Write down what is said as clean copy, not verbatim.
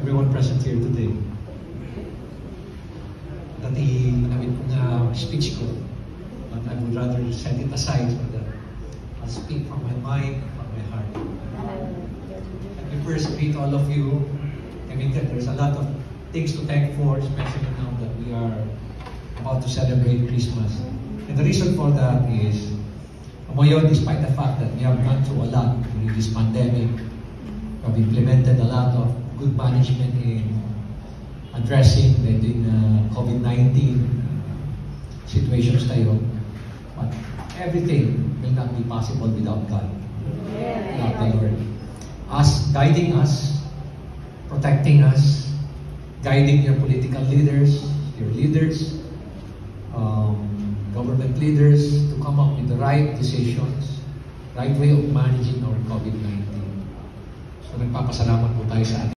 everyone present here today. Dati ginamit ko na speech ko, but I would rather set it aside so that I'll speak from my mind and from my heart. Let me first greet all of you. I mean that there's a lot of things to thank for, especially now that we are about to celebrate Christmas. And the reason for that is, ngayon, despite the fact that we have gone through a lot during this pandemic, we have implemented a lot of good management in addressing the COVID-19 situations tayo. But everything will not be possible without God, without the Lord. Us, guiding us, protecting us, guiding your political leaders, your leaders, government leaders to come up with the right decisions, right way of managing our COVID-19. So nagpapasalamat po tayo sa atin.